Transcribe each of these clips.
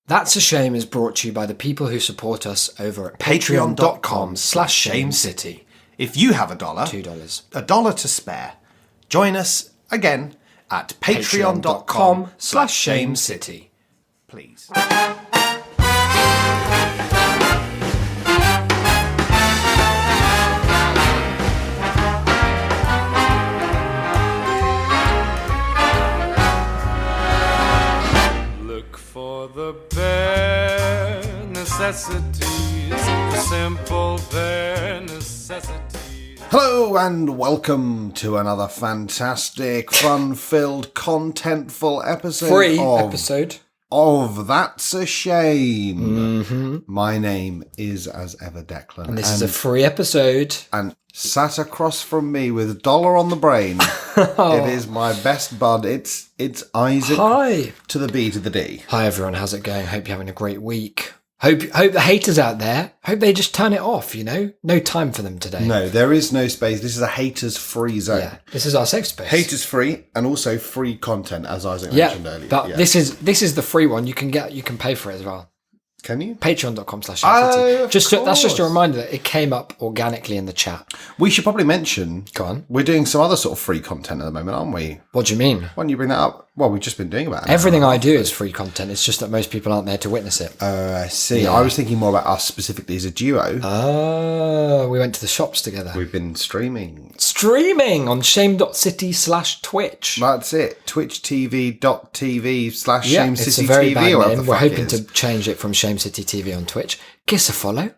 That's a Shame is brought to you by the people who support us over at patreon.com/shamecity. If you have $1, $2. $1 to spare, join us again at patreon.com/shamecity. Please. Look for the bare necessities, the simple bare necessities. Hello and welcome to another fantastic, fun-filled, contentful episode of That's a Shame. Mm-hmm. My name is, as ever, Declan. And this is a free episode. And sat across from me with $1 on the brain, it is my best bud. It's Isaac. Hi. To the B to the D. Hi everyone, how's it going? Hope you're having a great week. Hope the haters out there, hope they just turn it off, No time for them today. No, there is no space. This is a haters-free zone. Yeah, this is our safe space. Haters-free and also free content, as Isaac mentioned earlier. But this is the free one. You can pay for it as well. Can you? Patreon.com/shamecity. That's just a reminder that it came up organically in the chat. We should probably mention. Go on. We're doing some other sort of free content at the moment, aren't we? What do you mean? Why don't you bring that up? Well, we've just been doing about it. Everything I do is free content. It's just that most people aren't there to witness it. I see. Yeah. I was thinking more about us specifically as a duo. Oh, we went to the shops together. We've been streaming On shame.city/Twitch. That's it. twitch.tv/ShameCityTV Yeah, it's a very bad or whatever name. the We're fuck hoping it is. to change it from Shame City TV on Twitch. Give us a follow.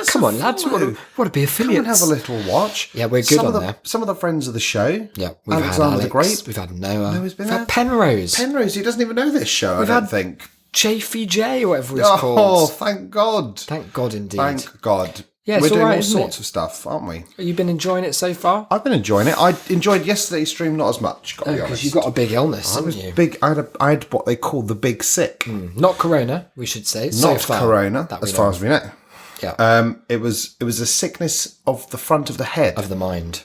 Come on, lads. We want to be affiliates. Come and have a little watch. Yeah, we're good on there. Some of the friends of the show. Yeah, we've Alexander had Alex, the Great. we've had Noah. Noah's been we've had there. Penrose. Penrose, he doesn't even know this show, I don't think. Chafee J, or whatever it's Oh, called. thank God. Thank God indeed. Thank God. Yeah, it's We're doing all right, all isn't sorts it? of stuff, aren't we? Have you been enjoying it so far? I've been enjoying it. I enjoyed yesterday's stream not as much, got to be Because honest. you've got a big illness, I haven't was you? big. I had what they call the big sick. Not corona, we should say. So Not far, corona, that we as far know. as we know. Yeah. It was a sickness of the front of the head. Of the mind.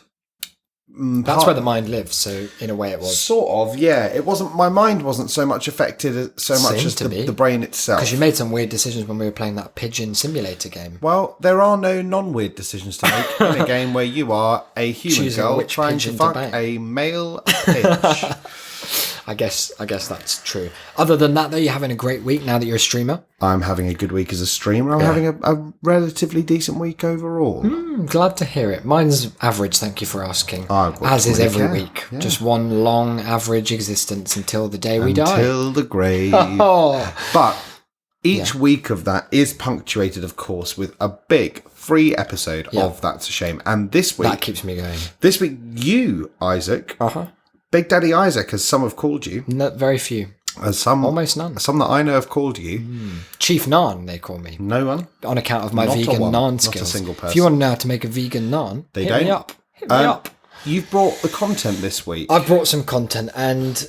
That's where the mind lives, so in a way it was. Sort of, yeah. It wasn't. My mind wasn't so much affected so much Seemed as to be. the brain itself. Because you made some weird decisions when we were playing that pigeon simulator game. Well, there are no non-weird decisions to make in a game where you are a human Choosing girl which trying to pigeon to fuck bang. a male pitch. I guess that's true. Other than that, though, you're having a great week now that you're a streamer. I'm having a good week as a streamer. I'm having a relatively decent week overall. I'm glad to hear it. Mine's average, thank you for asking. Oh, what As is do you every care? week. Yeah. Just one long average existence until the day we die. Until the grave. Oh, But each week of that is punctuated, of course, with a big free episode of That's a Shame. And this week, that keeps me going. you, Isaac, Big Daddy Isaac, as some have called you, No, very few. as some Almost none. some that I know have called you, Chief Naan, they call me. no one. On account of my Not a vegan one, naan not a skills. single If person. you want to know how to make a vegan naan, They hit don't. me up. Hit me up. You've brought the content this week. I've brought some content, and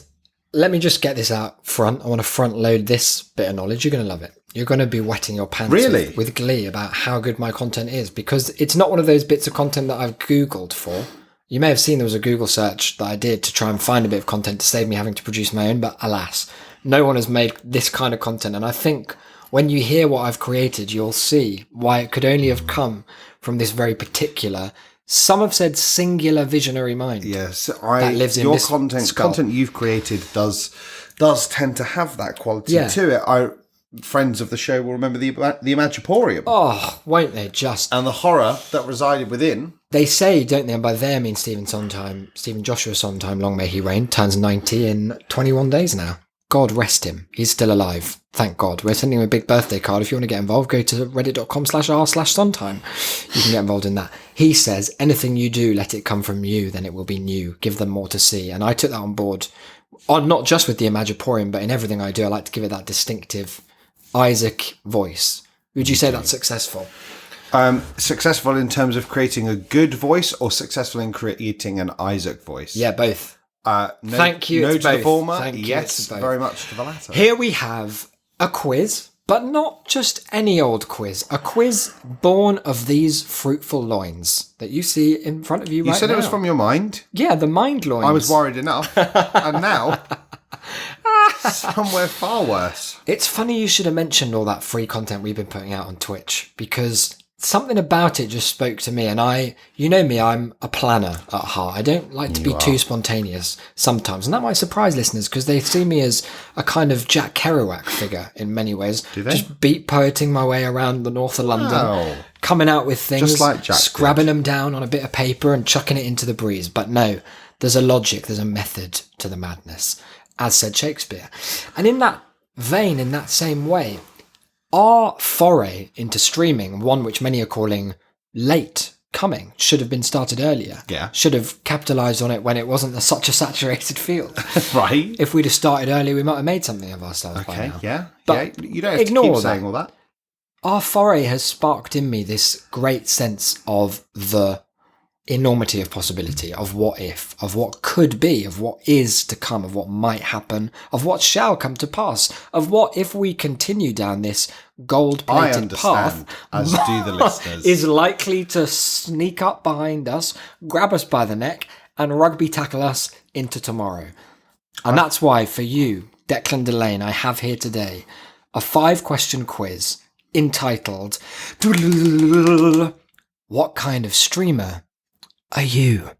let me just get this out front. I want to front load this bit of knowledge. You're going to love it. You're going to be wetting your pants Really? with glee about how good my content is, because it's not one of those bits of content that I've Googled for. You may have seen there was a Google search that I did to try and find a bit of content to save me having to produce my own, but alas, no one has made this kind of content. And I think when you hear what I've created, you'll see why it could only have come from this very particular, some have said singular visionary mind. Yes, that lives in your this content skull. you've created does tend to have that quality Yeah. to it. Friends of the show will remember the Imagiporium Oh, won't they just? and the horror that resided within. They say, don't they, and by they I mean Stephen Joshua Sondheim, long may he reign, turns 90 in 21 days now. God rest him. He's still alive. Thank God. We're sending him a big birthday card. If you want to get involved, go to reddit.com/r/Sondheim. You can get involved in that. He says, anything you do, let it come from you, then it will be new. Give them more to see. And I took that on board, not just with the Imagiporium, but in everything I do. I like to give it that distinctive Isaac voice. Would you say that's successful? Successful in terms of creating a good voice, or successful in creating an Isaac voice? Yeah, both. No, Thank you, No it's to the both. former. Thank you, yes, it's both. very much to the latter. Here we have a quiz, but not just any old quiz. A quiz born of these fruitful loins that you see in front of you right now. You said it was from your mind. Yeah, the mind loins. I was worried enough, and now Somewhere far worse. It's funny you should have mentioned all that free content we've been putting out on Twitch, because something about it just spoke to me. And you know me, I'm a planner at heart. I don't like to be too spontaneous sometimes. And that might surprise listeners, because they see me as a kind of Jack Kerouac figure in many ways. Do they? Just beat poeting my way around the north of London, Wow. coming out with things, Just like Jack scrabbing them down on a bit of paper and chucking it into the breeze. But no, there's a logic, there's a method to the madness, as said Shakespeare. And in that vein, in that same way, our foray into streaming, one which many are calling late coming, should have been started earlier. Yeah. Should have capitalised on it when it wasn't such a saturated field. Right. If we'd have started earlier, we might have made something of ourselves by Okay, now. yeah. But you don't have to ignore keep that. saying all that. Our foray has sparked in me this great sense of the enormity of possibility, of what if, of what could be, of what is to come, of what might happen, of what shall come to pass, of what if we continue down this I gold-plated path, understand, as do the listeners. is likely to sneak up behind us, grab us by the neck, and rugby tackle us into tomorrow. And that's why, for you, Declan Delane, I have here today a 5-question quiz entitled What Kind of Streamer Are You?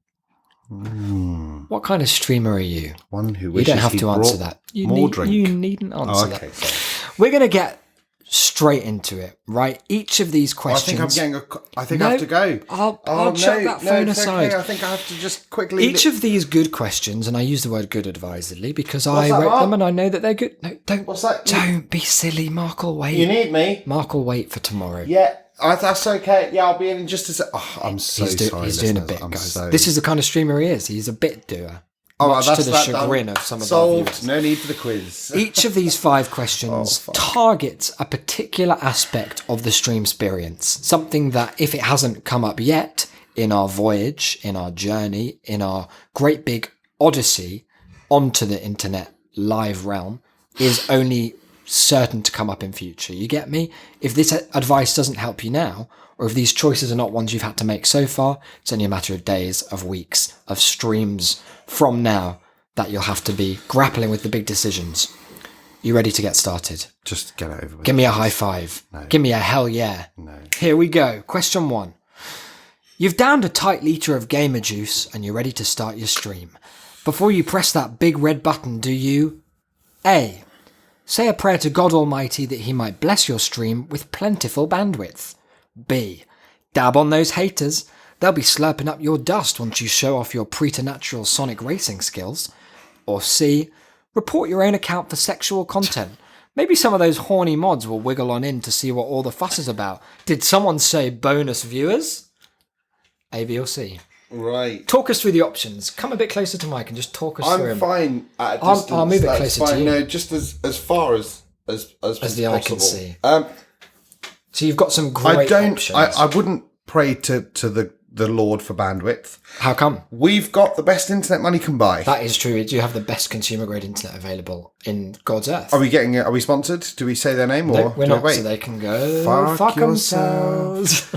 What kind of streamer are you? One who You wishes don't have he to answer brought that. You more drink. You needn't answer Oh, okay, that. sorry. We're going to get straight into it, right? Each of these I questions. think I have to go. I'll chuck that phone it's aside. Okay. I think I have to just quickly. Each of these good questions, and I use the word good advisedly because I that, wrote Mark? them and I know that they're good. No, don't. What's that? Don't be silly. Mark will wait. You need me? Mark will wait for tomorrow. Yeah, that's okay. Yeah, I'll be in just a sec. Oh, I'm so sorry. He's doing a listeners. bit, I'm guys. so- This is the kind of streamer he is. He's a bit doer. Oh, much that's to the that chagrin done. of some of our Solved. viewers. No need for the quiz. Each of these 5 questions fuck. targets a particular aspect of the stream experience. Something that, if it hasn't come up yet in our voyage, in our journey, in our great big odyssey onto the internet live realm, is only certain to come up in future. You get me? If this advice doesn't help you now, or if these choices are not ones you've had to make so far, it's only a matter of days, of weeks, of streams from now that you'll have to be grappling with the big decisions. You ready to get started? Just get it over with. Give me a high five. No. Give me a hell yeah. No. Here we go. Question 1. You've downed a tight litre of gamer juice and you're ready to start your stream. Before you press that big red button, do you A. Say a prayer to God Almighty that he might bless your stream with plentiful bandwidth? B. Dab on those haters. They'll be slurping up your dust once you show off your preternatural Sonic racing skills. Or C. Report your own account for sexual content. Maybe some of those horny mods will wiggle on in to see what all the fuss is about. Did someone say bonus viewers? A, B, or C? Right. Talk us through the options. Come a bit closer to Mike and just talk us through I'm them. fine at a I'll distance. move it That's closer to fine. you. No, just as far as the eye can possible. see. So you've got some I great don't. options. I wouldn't pray to the Lord for bandwidth. How come? We've got the best internet money can buy. That is true. You have the best consumer grade internet available in God's earth. Are we getting? Are we sponsored? Do we say their name or No, we're do we not, wait? so they can go Fuck themselves.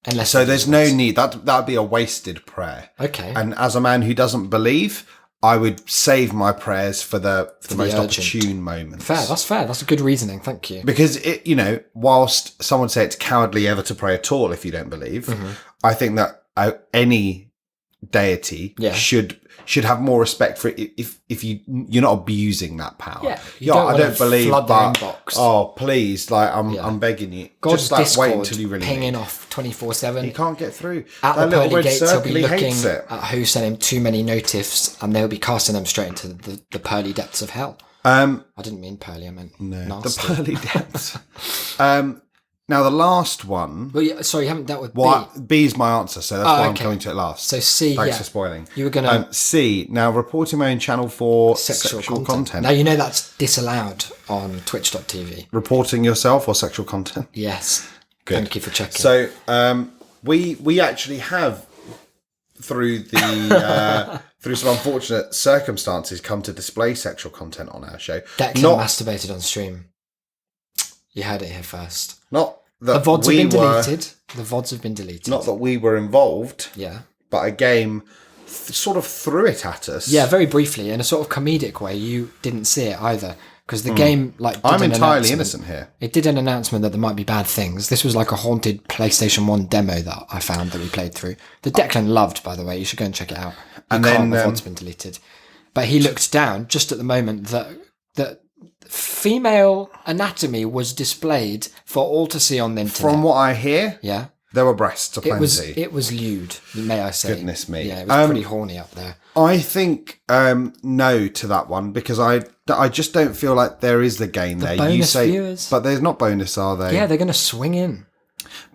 Unless So they there's do no once. need. That would be a wasted prayer. Okay. And as a man who doesn't believe, I would save my prayers for the most urgent. opportune moments. Fair. That's fair. That's a good reasoning. Thank you. Because it, whilst someone say it's cowardly ever to pray at all if you don't believe, Mm-hmm. I think that any deity Yeah. should have more respect for it if you're not abusing that power. Yeah, you don't I wanna don't believe, flood their but inbox. oh please, like Yeah. I'm begging you, God's just like Discord wait until you really pinging need. off 24/7. He can't get through. At That the little pearly red gates, he'll circle, be he looking hates it. at who sent him too many notifs, and they'll be casting them straight into the pearly depths of hell. I didn't mean pearly, I meant The nasty. pearly depths. Now the last one. Well, yeah, sorry, you haven't dealt with Well, B. B is my answer, so that's why I'm okay. coming to it last. So C, Thanks yeah. for spoiling. You were gonna C. Now reporting my own channel for sexual sexual content. Now you know that's disallowed on Twitch.tv. Reporting yourself or sexual content. Yes. Good. Thank you for checking. So we actually have through the through some unfortunate circumstances come to display sexual content on our show. Declan masturbated on stream. You heard it here first. Not The that VODs we have been were, deleted. The VODs have been deleted. not that we were involved, Yeah. but a game sort of threw it at us. Yeah, very briefly, in a sort of comedic way. You didn't see it either. Because the game, like, did I'm an entirely announcement. innocent here. It did an announcement that there might be bad things. This was like a haunted PlayStation 1 demo that I found that we played through. That Declan loved, by the way. You should go and check it out. And Can't then, before it's been deleted. But he looked down just at the moment that female anatomy was displayed for all to see on the internet. From what I hear, Yeah. there were breasts aplenty. It was lewd, may I say. Goodness me. Yeah, it was pretty horny up there. I think no to that one because I just don't feel like there is the game there. You bonus say, viewers. but there's not bonus, are they? Yeah, they're going to swing in.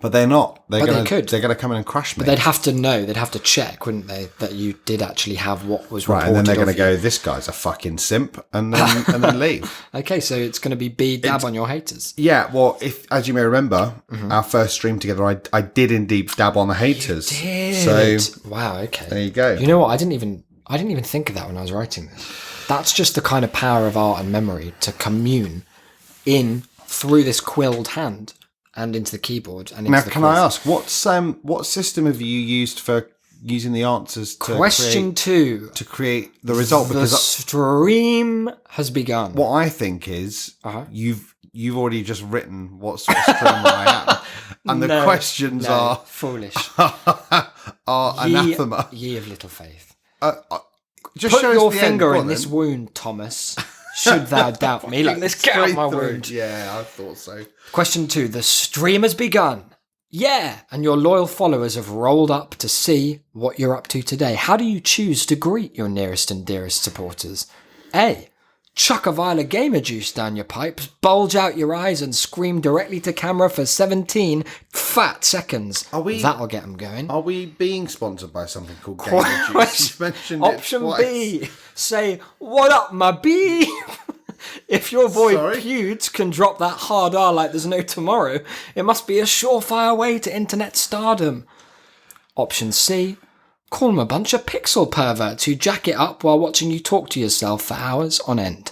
But they're not. But they could. They're going to come in and crush me. But they'd have to know, they'd have to check, wouldn't they, that you did actually have what was Right, reported and then they're going to of go, you. this guy's a fucking simp, and then and then leave. Okay, so it's going to be B dab on your haters. Yeah, well, if as you may remember, Mm-hmm. our first stream together, I did indeed dab on the haters. So So wow, okay. there you go. You know what? I didn't even think of that when I was writing this. That's just the kind of power of art and memory to commune in through this quilled hand and into the keyboard and into Now, the can quiz. I ask what system have you used for using the answers to Question 2. create the result? The Because stream has begun. what I think is Uh-huh. you've already just written what sort of streamer I am, and the No, questions no, foolish. are anathema. Ye of little faith. Just Put show us your the end. finger Go in on this then. wound, Thomas. Should thou doubt me? Like, let's get out Straight my through. wound. Yeah, I thought so. Question 2. The stream has begun. Yeah, and your loyal followers have rolled up to see what you're up to today. How do you choose to greet your nearest and dearest supporters? A. Chuck a vial of gamer juice down your pipes, bulge out your eyes and scream directly to camera for 17 fat seconds. That'll get them going. Are we being sponsored by something called Gamer Juice? You mentioned it Option twice. B. Say, what up, my B? If your boy Sorry? Pewds can drop that hard R like there's no tomorrow, it must be a surefire way to internet stardom. Option C. Call them a bunch of pixel perverts who jack it up while watching you talk to yourself for hours on end.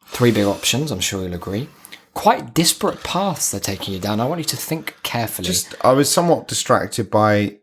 3 big options, I'm sure you'll agree. Quite disparate paths they're taking you down. I want you to think carefully. I was somewhat distracted by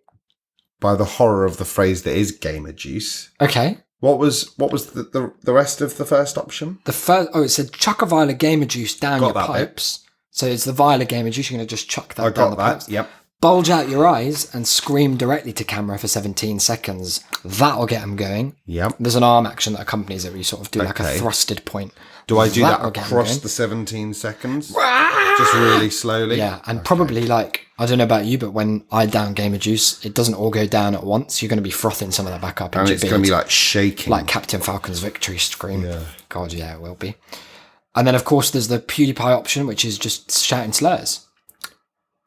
the horror of the phrase that is gamer juice. Okay. What was the rest of the first option? The first, it said chuck a vial of gamer juice down Got your that bit. pipes. So it's the vial of gamer juice. You're going to just chuck that I down got the that. pipes. Yep. Bulge out your eyes and scream directly to camera for 17 seconds. That'll get them going. Yep. There's an arm action that accompanies it where you sort of do like a Okay. thrusted point. Do I do that That'll get 'em across going. the 17 seconds? Just really slowly? Yeah, and probably like, I don't know about you, but when I down gamer juice, it doesn't all go down at once. You're going to be frothing some of that back up. And into it's your going to be beard. like shaking. Like Captain Falcon's victory scream. Yeah. God, yeah, it will be. And then, of course, there's the PewDiePie option, which is just shouting slurs.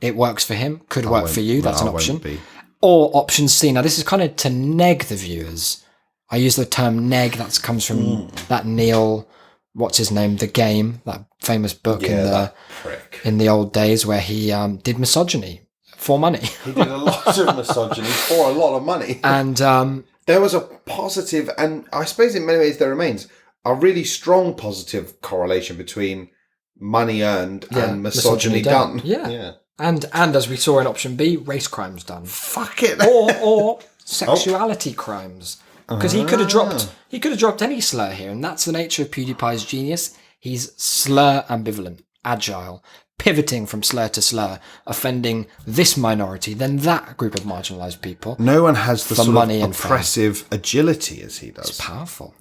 It works for him. Could work for you. That's an option. Be. Or option C. Now, this is kind of to neg the viewers. I use the term neg. That comes from that Neil, what's his name? The Game, that famous book in the old days where he did misogyny for money. He did a lot of misogyny for a lot of money. And There was a positive, and I suppose in many ways there remains, a really strong positive correlation between money earned and misogyny done. Yeah. And as we saw in option B, race crimes done. Fuck it. Or sexuality crimes. Because he could have dropped any slur here, and that's the nature of PewDiePie's genius. He's slur ambivalent, agile, pivoting from slur to slur, offending this minority, then that group of marginalised people. No one has the For sort money of and fame. oppressive agility as he does. It's powerful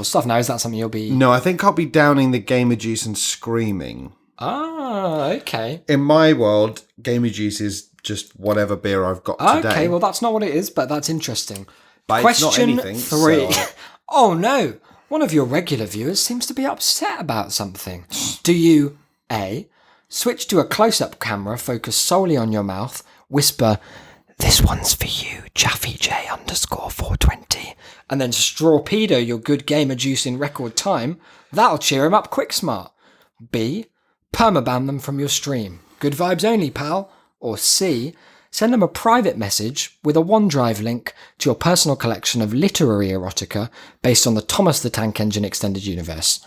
stuff. Now, is that something you'll be... No, I think I'll be downing the gamer juice and screaming. Ah, okay. In my world, gamer juice is just whatever beer I've got today. Okay, well, that's not what it is, but that's interesting. But it's not Question anything, 3. so- Oh, no. One of your regular viewers seems to be upset about something. Do you, A, switch to a close-up camera, focus solely on your mouth, whisper, "This one's for you, JaffyJ_420," and then strawpedo your good gamer juice in record time? That'll cheer him up quick smart. B, permaban them from your stream. Good vibes only, pal. Or C, send them a private message with a OneDrive link to your personal collection of literary erotica based on the Thomas the Tank Engine extended universe.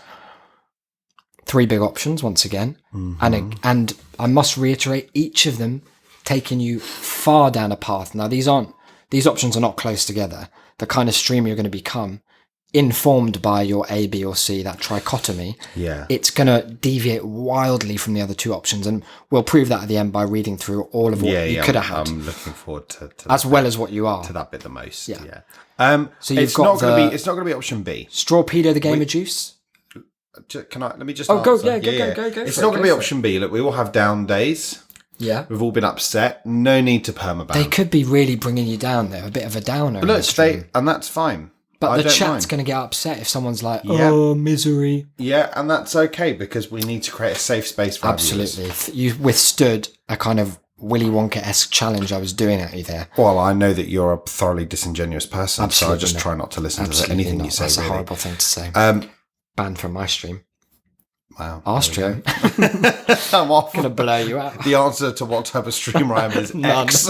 3 big options once again. And I must reiterate, each of them taking you far down a path. Now, these options are not close together. the kind of streamer you're going to become, informed by your A, B, or C, that trichotomy, Yeah. it's going to deviate wildly from the other two options. And we'll prove that at the end by reading through all of what you could have had, I'm looking forward to as well as what you are. to that bit the most. Yeah. Yeah. So you've it's got not going to the- be. It's not going to be option B. Strawpedo, the Game of Juice. Can I? Let me just. Oh, go, answer. yeah, go It's for not it, going to go be for option B. Look, we all have down days. Yeah. We've all been upset. No need to permaban. They could be really bringing you down there, a bit of a downer. in the Look, stream. and that's fine. But I the don't chat's mind. going to get upset if someone's like, Yeah. oh, misery. Yeah, and that's okay because we need to create a safe space for our viewers. Absolutely. You withstood a kind of Willy Wonka-esque challenge I was doing at you there. Well, I know that you're a thoroughly disingenuous person, so I just not. try not to listen to Absolutely anything not. you say. That's a really. horrible thing to say. Banned from my stream. Wow. Astro. I'm off. Going to blow you out. The answer to what type of streamer I am is None. X.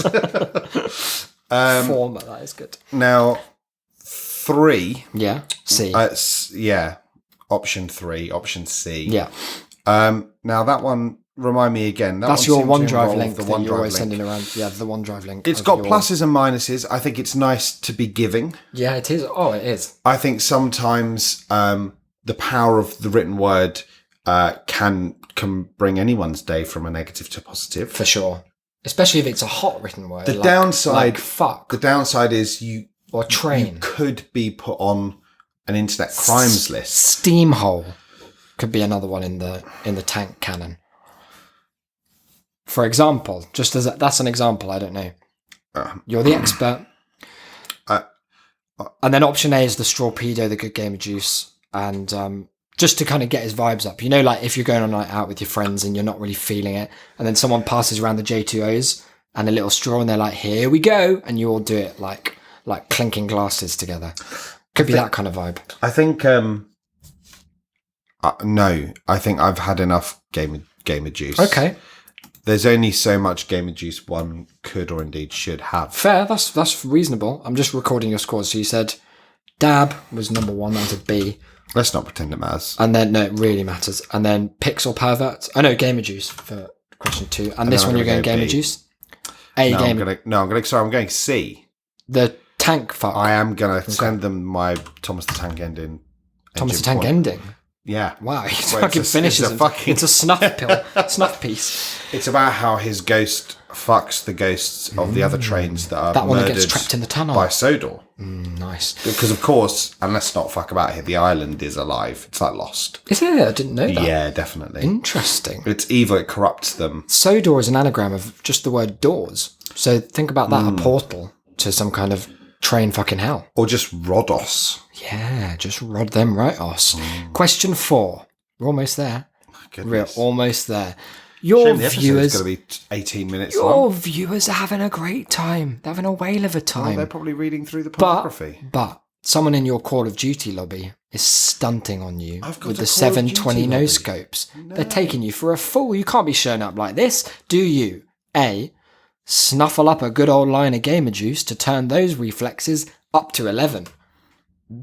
Form, that is good. Now, 3. Yeah. C. Yeah. Option 3. Option C. yeah. Now that one, remind me again. That's one your seemed to OneDrive involve link the that you're OneDrive always link. sending around. Yeah, the OneDrive link. It's of got your- pluses and minuses. I think it's nice to be giving. Yeah, it is. Oh, it is. I think sometimes the power of the written word can bring anyone's day from a negative to positive. For sure. Especially if it's a hot written word. The like- downside, like fuck. the downside is you or train. could be put on an internet crimes list. Steamhole could be another one in the tank cannon. For example, just as that's an example, I don't know. You're the expert. And then option A is the Strawpedo, the Good Game of Juice. And just to kind of get his vibes up. You know, like if you're going on a night out with your friends and you're not really feeling it, and then someone passes around the J2Os and a little straw and they're like, here we go. And you all do it like clinking glasses together. Could be that kind of vibe. I think no. I think I've had enough Game of Juice. Okay. There's only so much Game of Juice one could or indeed should have. Fair, that's reasonable. I'm just recording your scores. So you said Dab was number 1, that was a B. Let's not pretend it matters. And then, no, it really matters. And then Pixel Pervert. I know Game of Juice for question 2. And this then one I'm you're going gonna go Game of B. Juice? A game. I'm going C. The tank fuck. I am going to send them my Thomas the Tank ending. Thomas the engine Tank point. ending. Yeah. Wow, he Well, fucking finishes it's a fucking... It's a snuff pill. Snuff piece. It's about how his ghost fucks the ghosts of the other trains that are That one that murdered gets trapped in the tunnel. by Sodor. Nice. Because, of course, and let's not fuck about here, the island is alive. It's like Lost. Is it? I didn't know that. Yeah, definitely. Interesting. It's evil, it corrupts them. Sodor is an anagram of just the word doors. So think about that, a portal to some kind of train fucking hell. Or just Rhodos. Yeah, just rod them right off. Question 4. We're almost there. We're Goodness. almost there. Your Shame the episode's viewers, going to be 18 minutes your long. viewers are having a great time. They're having a whale of a Oh, time. they're probably reading through the pornography. But someone in your Call of Duty lobby is stunting on you I've got with a the Call of 720 Duty no lobby. scopes. They're taking you for a fool. You can't be showing up like this, do you? A. Snuffle up a good old line of gamer juice to turn those reflexes up to 11.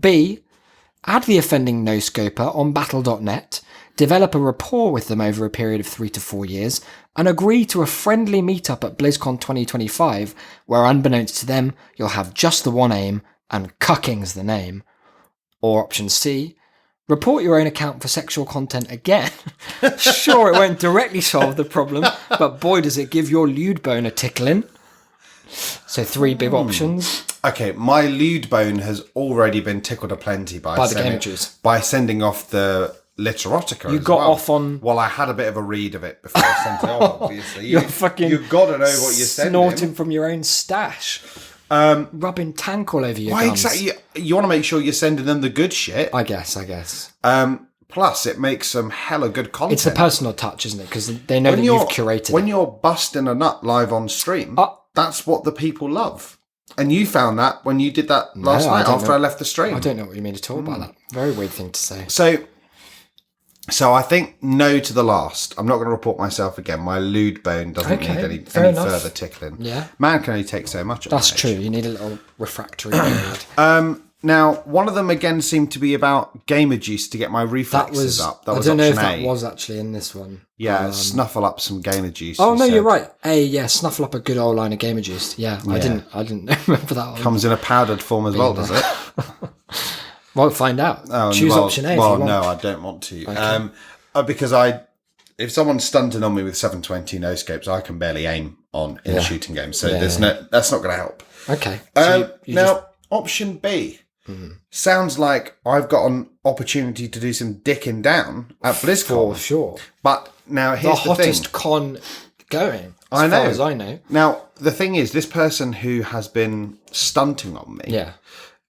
B. Add the offending no-scoper on battle.net, develop a rapport with them over a period of 3 to 4 years, and agree to a friendly meetup at BlizzCon 2025, where unbeknownst to them, you'll have just the one aim, and cucking's the name. Or option C, report your own account for sexual content again. Sure, it won't directly solve the problem, but boy does it give your lewd bone a tickling. So 3 big options. Okay, my lewd bone has already been tickled aplenty by the Game of Juice. by sending off the Literotica. You as got well. off on- Well, I had a bit of a read of it before I sent it off. Obviously, You're fucking you've got to know what you're sending. snorting from your own stash. Rubbing tank all over your Why gums. exactly? You want to make sure you're sending them the good shit. I guess. Plus, it makes some hella good content. It's a personal touch, isn't it? Because they know that you've curated when it. you're busting a nut live on stream, that's what the people love. And you found that when you did that last I night don't after know. I left the stream. I don't know what you mean at all by that. Very weird thing to say. So I think no to the last. I'm not going to report myself again. My lewd bone doesn't Okay, need any fair enough. further tickling. Yeah. Man can only take so much. At That's my true. age. You need a little refractory period. Now, one of them again seemed to be about gamer juice to get my That reflexes was. up. That I was don't know if option that A. was actually in this one. Yeah, snuffle up some gamer juice. Oh you no, said. you're right. A, yeah, snuffle up a good old line of gamer juice. Yeah, I didn't remember that one. Comes in a powdered form as well, does it? Well, find out. Oh, Choose well, option A. Well, if you want. no, I don't want to. Because if someone's stunting on me with 720 no scopes, I can barely aim in a shooting game. So that's not going to help. Okay. So you Now, just- option B sounds like I've got an opportunity to do some dicking down at BlizzCon. for sure, But now the here's the thing. hottest con going. As I know. far as I know. Now, the thing is, this person who has been stunting on me, Yeah.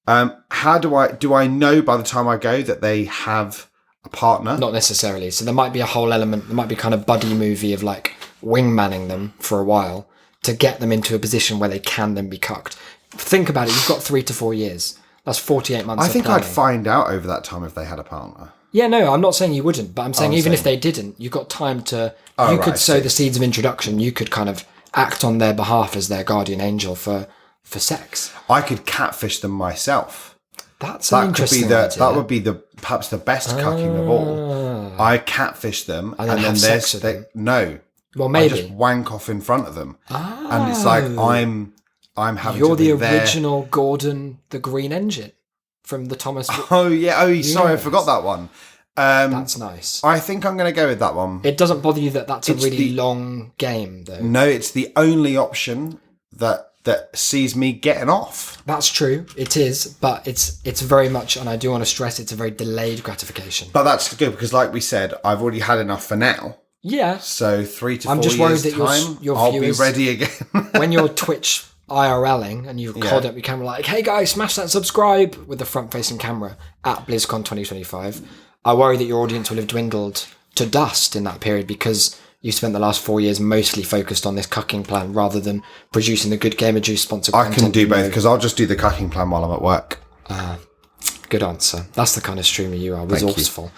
how do I know by the time I go that they have a partner? Not necessarily. So there might be a whole element. There might be kind of buddy movie of like wingmanning them for a while to get them into a position where they can then be cucked. Think about it. You've got 3 to 4 years. That's 48 months. I of think planning. I'd find out over that time if they had a partner. Yeah, no, I'm not saying you wouldn't, but I'm saying even if saying- they didn't, you've got time to. Oh, you right, could I sow see. the seeds of introduction. You could kind of act on their behalf as their guardian angel for sex. I could catfish them myself. That's an That could interesting be idea. that would be perhaps the best cucking of all. I catfish them And then have sex with them. no. Well, I maybe just wank off in front of them, and it's like I'm having. you're to be the there. original Gordon the Green Engine from the Thomas. Oh yeah. Oh, sorry, I Yes. forgot that one. That's nice. I think I'm going to go with that one. It doesn't bother you that that's a It's really the- long game, though. No, it's the only option that sees me getting off. That's true. It is, but it's very much, and I do want to stress, it's a very delayed gratification. But that's good because, like we said, I've already had enough for now. Yeah. So 3 to 4 I'm just years worried that time, your I'll viewers- be ready again. When you're Twitch IRLing and you hold up your camera like, hey guys, smash that subscribe with the front facing camera at BlizzCon 2025, I worry that your audience will have dwindled to dust in that period because you spent the last 4 years mostly focused on this cucking plan rather than producing the good Gamer Juice sponsored I content. can do you both know. because I'll just do the cucking plan while I'm at work. Good answer. That's the kind of streamer you are, resourceful.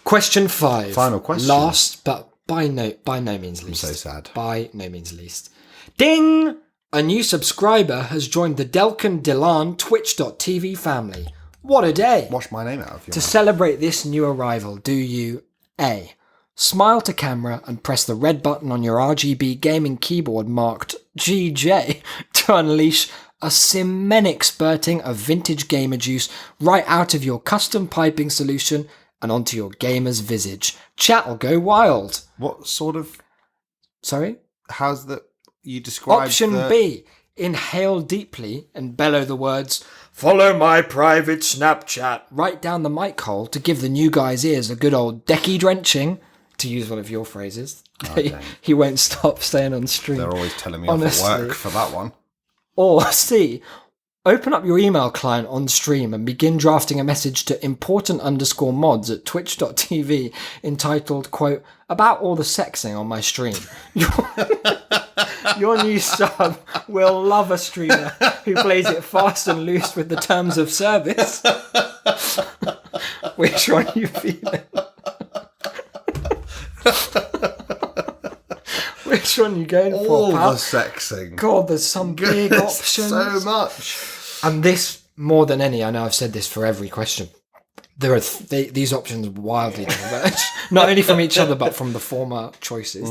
Question 5. Final question. Last, but by no means least. so sad. By no means least. Ding! A new subscriber has joined the Delkin Delan Twitch.tv family. What a day! Wash my name out of you. To celebrate this new arrival, do you A. Smile to camera and press the red button on your RGB gaming keyboard marked GJ to unleash a Simenic spurting of vintage gamer juice right out of your custom piping solution and onto your gamer's visage. Chat'll go wild. What sort of? Sorry? How's that? You describe Option B. Inhale deeply and bellow the words, "Follow my private Snapchat," right down the mic hole to give the new guy's ears a good old decky drenching, to use one of your phrases. He won't stop staying on stream. They're always telling me off Honestly. at work for that one. Or C. Open up your email client on stream and begin drafting a message to important_mods at twitch.tv entitled, quote, "about all the sexing on my stream." Your new sub will love a streamer who plays it fast and loose with the terms of service. Which one are you feeling? Which one are you going for, All pal? the sexing. God, there's some big Goodness, options. so much. And this, more than any, I know I've said this for every question, there are these options wildly diverge, not only from each other, but from the former choices,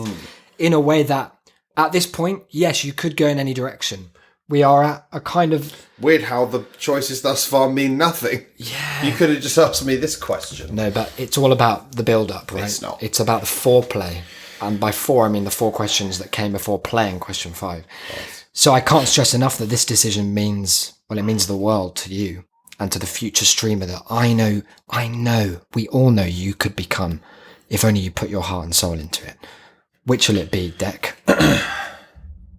in a way that, at this point, yes, you could go in any direction. We are at a kind of... Weird how the choices thus far mean nothing. Yeah. You could have just asked me this question. No, but it's all about the build-up, right? It's not. It's about the foreplay. And by four, I mean the 4 questions that came before playing question 5. Yes. So I can't stress enough that this decision means, well, it means the world to you and to the future streamer that I know, we all know you could become if only you put your heart and soul into it. Which will it be, Deck?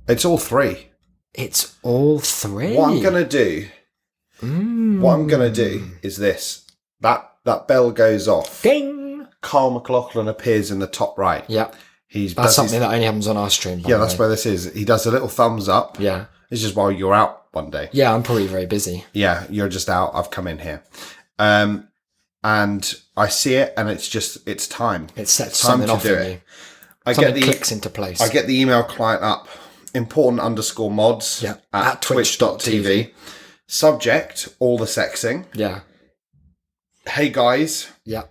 It's all 3. It's all 3. What I'm gonna do is this. That bell goes off. Ding! Carl McLaughlin appears in the top right. Yeah. He's That's does something his- that only happens on our stream. By Yeah, the that's way. where this is. He does a little thumbs up. Yeah. This is while you're out one day. Yeah, I'm probably very busy. Yeah, you're just out. I've come in here. And I see it and it's time. It sets Time something to off do in it. you. I Something get the clicks into place. I get the email client up, important_mods Yeah, at at twitch.tv. twitch.tv. Subject, all the sexing. Yeah. Hey guys, Yeah.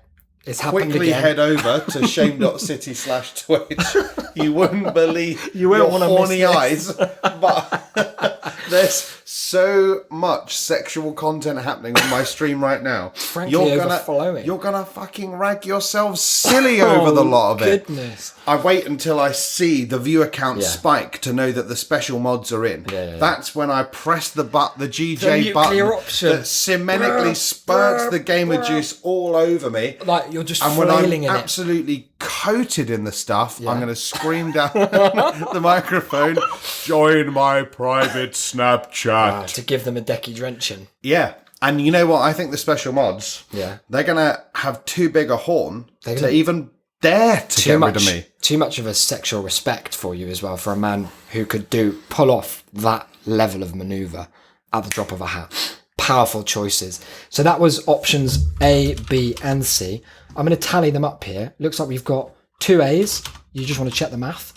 It's happened quickly again. head over to shame.city/Twitch. You wouldn't believe You won't your wanna miss horny this. eyes. But there's so much sexual content happening on my stream right now. Frankly, overflowing. You're gonna fucking rag yourself silly over the lot of it. Goodness. I wait until I see the viewer count Yeah. spike to know that the special mods are in. Yeah. That's when I press the GJ nuclear button option. that seminically spurts the gamer juice all over me. Like, you're just And when flailing I'm in absolutely coated in the stuff, I'm going to scream down the microphone, join my private Snapchat. it. To give them a decky drenching. Yeah. And you know what? I think the special mods, Yeah. they're going to have too big a horn They're to gonna- even dare to get rid of me. Too much of a sexual respect for you as well, for a man who could pull off that level of maneuver at the drop of a hat. Powerful choices. So that was options A, B, and C. I'm going to tally them up here. Looks like we've got 2 A's. You just want to check the math.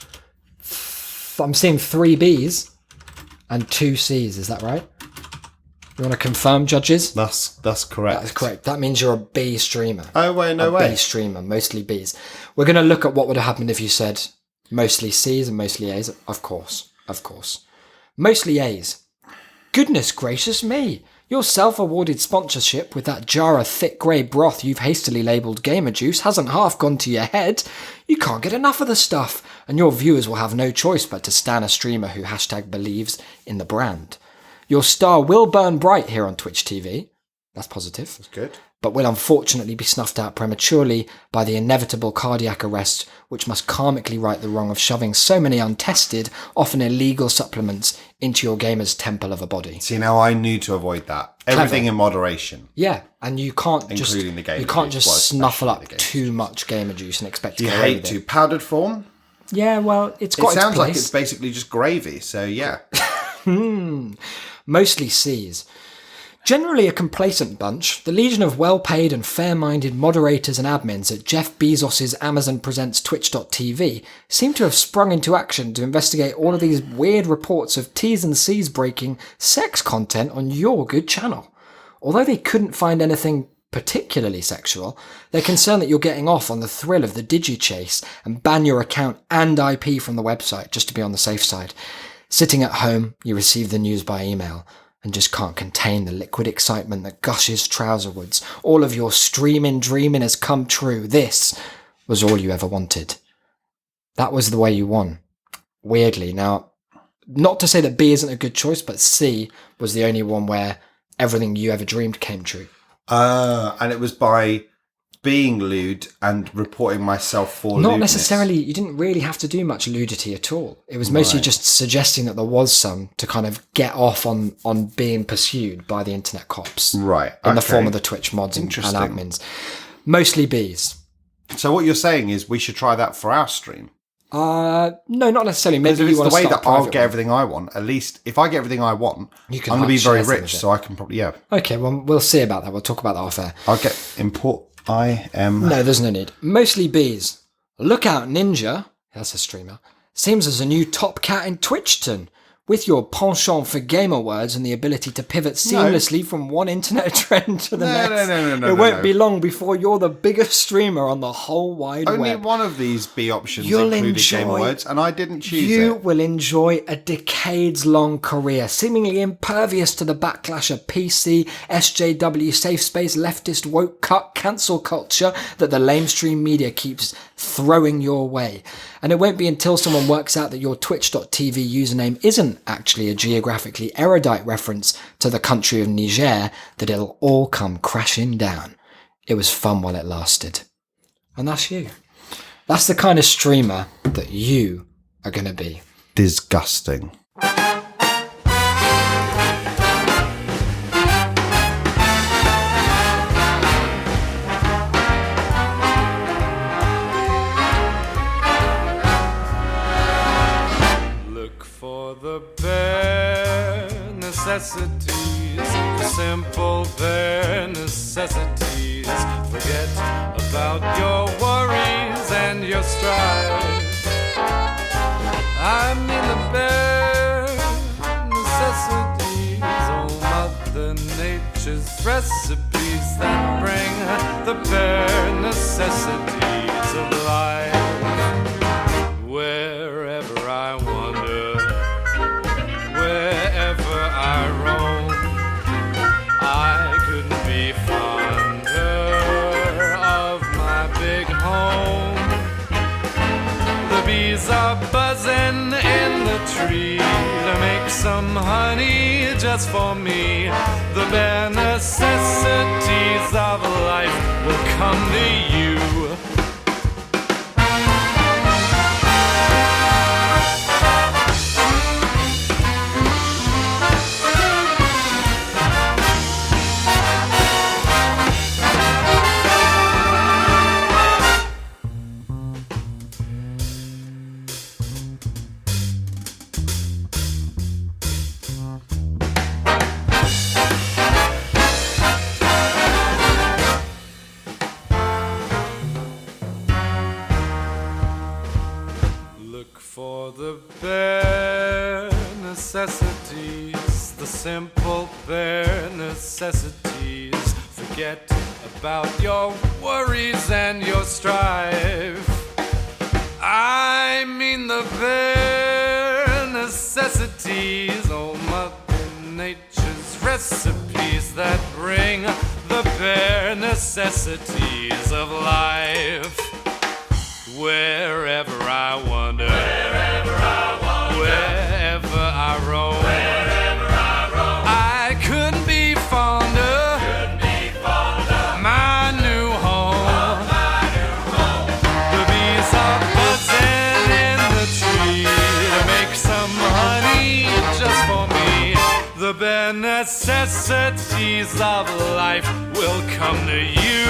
I'm seeing 3 B's and 2 C's. Is that right? You want to confirm, judges? That's correct. That's correct. That means you're a B streamer. Oh, wait, no way. B streamer, mostly Bs. We're going to look at what would have happened if you said mostly Cs and mostly As. Of course. Mostly As. Goodness gracious me. Your self-awarded sponsorship with that jar of thick grey broth you've hastily labelled Gamer Juice hasn't half gone to your head. You can't get enough of the stuff, and your viewers will have no choice but to stan a streamer who #believes in the brand. Your star will burn bright here on Twitch TV. That's positive. Good. But will unfortunately be snuffed out prematurely by the inevitable cardiac arrest which must karmically right the wrong of shoving so many untested, often illegal supplements into your gamer's temple of a body. See, now I knew to avoid that. Everything in moderation. Yeah, and you can't just Including the gamer you can't juice, just well, snuffle especially up the gamer too much gamer juice and expect to You get away hate with to. it. Powdered form? Yeah, well, it's It got its sounds like place. it's basically just gravy, so yeah. Mostly C's. Generally a complacent bunch, the legion of well-paid and fair-minded moderators and admins at Jeff Bezos's Amazon Presents Twitch.tv seem to have sprung into action to investigate all of these weird reports of T's and C's breaking sex content on your good channel. Although they couldn't find anything particularly sexual, they're concerned that you're getting off on the thrill of the digi-chase and ban your account and IP from the website just to be on the safe side. Sitting at home, you receive the news by email and just can't contain the liquid excitement that gushes trouserwards. All of your streaming dreaming has come true. This was all you ever wanted. That was the way you won. Weirdly. Now, not to say that B isn't a good choice, but C was the only one where everything you ever dreamed came true. And it was by being lewd and reporting myself for Not lewdness. necessarily, you didn't really have to do much nudity at all. It was mostly just suggesting that there was some to kind of get off on being pursued by the internet cops. Right. In the okay. form of the Twitch mods and Interesting. admins. Mostly Bs. So what you're saying is we should try that for our stream. No, not necessarily. Maybe Because if you it's want the to way start that a I'll private get one. everything I want, at least if I get everything I want, You can I'm going to be very share some of rich, it. so I can probably, yeah. Okay, well, we'll see about that. We'll talk about that off air. I'll get import IM. No, there's no need. Mostly Bs. Look out, Ninja. That's a streamer. Seems there's a new top cat in Twitchton. With your penchant for gamer words and the ability to pivot seamlessly from one internet trend to the next, No, it won't be long before you're the biggest streamer on the whole wide Only web. one of these B options You'll included enjoy- gamer words, and I didn't choose You it. will enjoy a decades-long career, seemingly impervious to the backlash of PC, SJW, safe space, leftist, woke cut, cancel culture that the lamestream media keeps throwing your way. And it won't be until someone works out that your Twitch.tv username isn't actually a geographically erudite reference to the country of Niger that it'll all come crashing down. It was fun while it lasted. And that's you. That's the kind of streamer that you are going to be. Disgusting. Look for the bare necessities, the simple bare necessities. Forget about your worries and your strife. I mean the bare necessities, oh my Mother Nature's recipes that bring the bare necessities of life. Wherever I wander, wherever I roam, I couldn't be fonder of my big home. The bees are buzzing in the tree to make some honey just for me. The bare necessities of life will come to you. For the bare necessities, the simple bare necessities. Forget about your worries and your strife. I mean the bare necessities, oh Mother Nature's recipes that bring the bare necessities of life. Wherever I wander, wherever I roam, I couldn't be fonder, my new home. The bees are buzzing in the tree to make some honey just for me. The bare necessities of life will come to you.